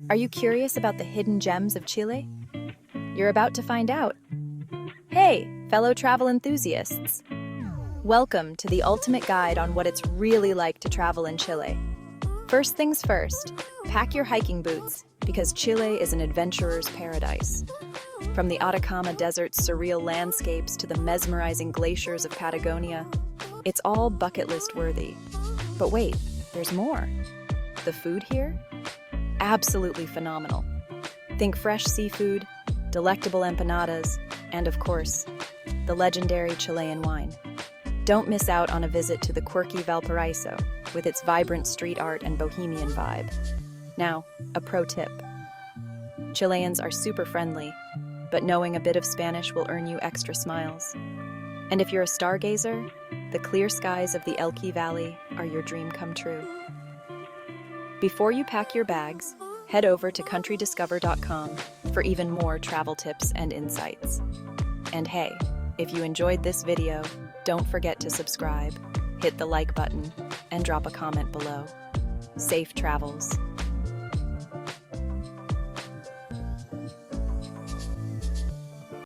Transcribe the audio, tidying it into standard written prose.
Are you curious about the hidden gems of Chile? You're about to find out. Hey, fellow travel enthusiasts! Welcome to the ultimate guide on what it's really like to travel in Chile. First things first, pack your hiking boots because Chile is an adventurer's paradise. From the Atacama Desert's surreal landscapes to the mesmerizing glaciers of Patagonia, it's all bucket list worthy. But wait, there's more. The food here? Absolutely phenomenal. Think fresh seafood, delectable empanadas, and of course, the legendary Chilean wine. Don't miss out on a visit to the quirky Valparaiso with its vibrant street art and bohemian vibe. Now, a pro tip. Chileans are super friendly, but knowing a bit of Spanish will earn you extra smiles. And if you're a stargazer, the clear skies of the Elqui Valley are your dream come true. Before you pack your bags, head over to countrydiscover.com for even more travel tips and insights. And hey, if you enjoyed this video, don't forget to subscribe, hit the like button, and drop a comment below. Safe travels.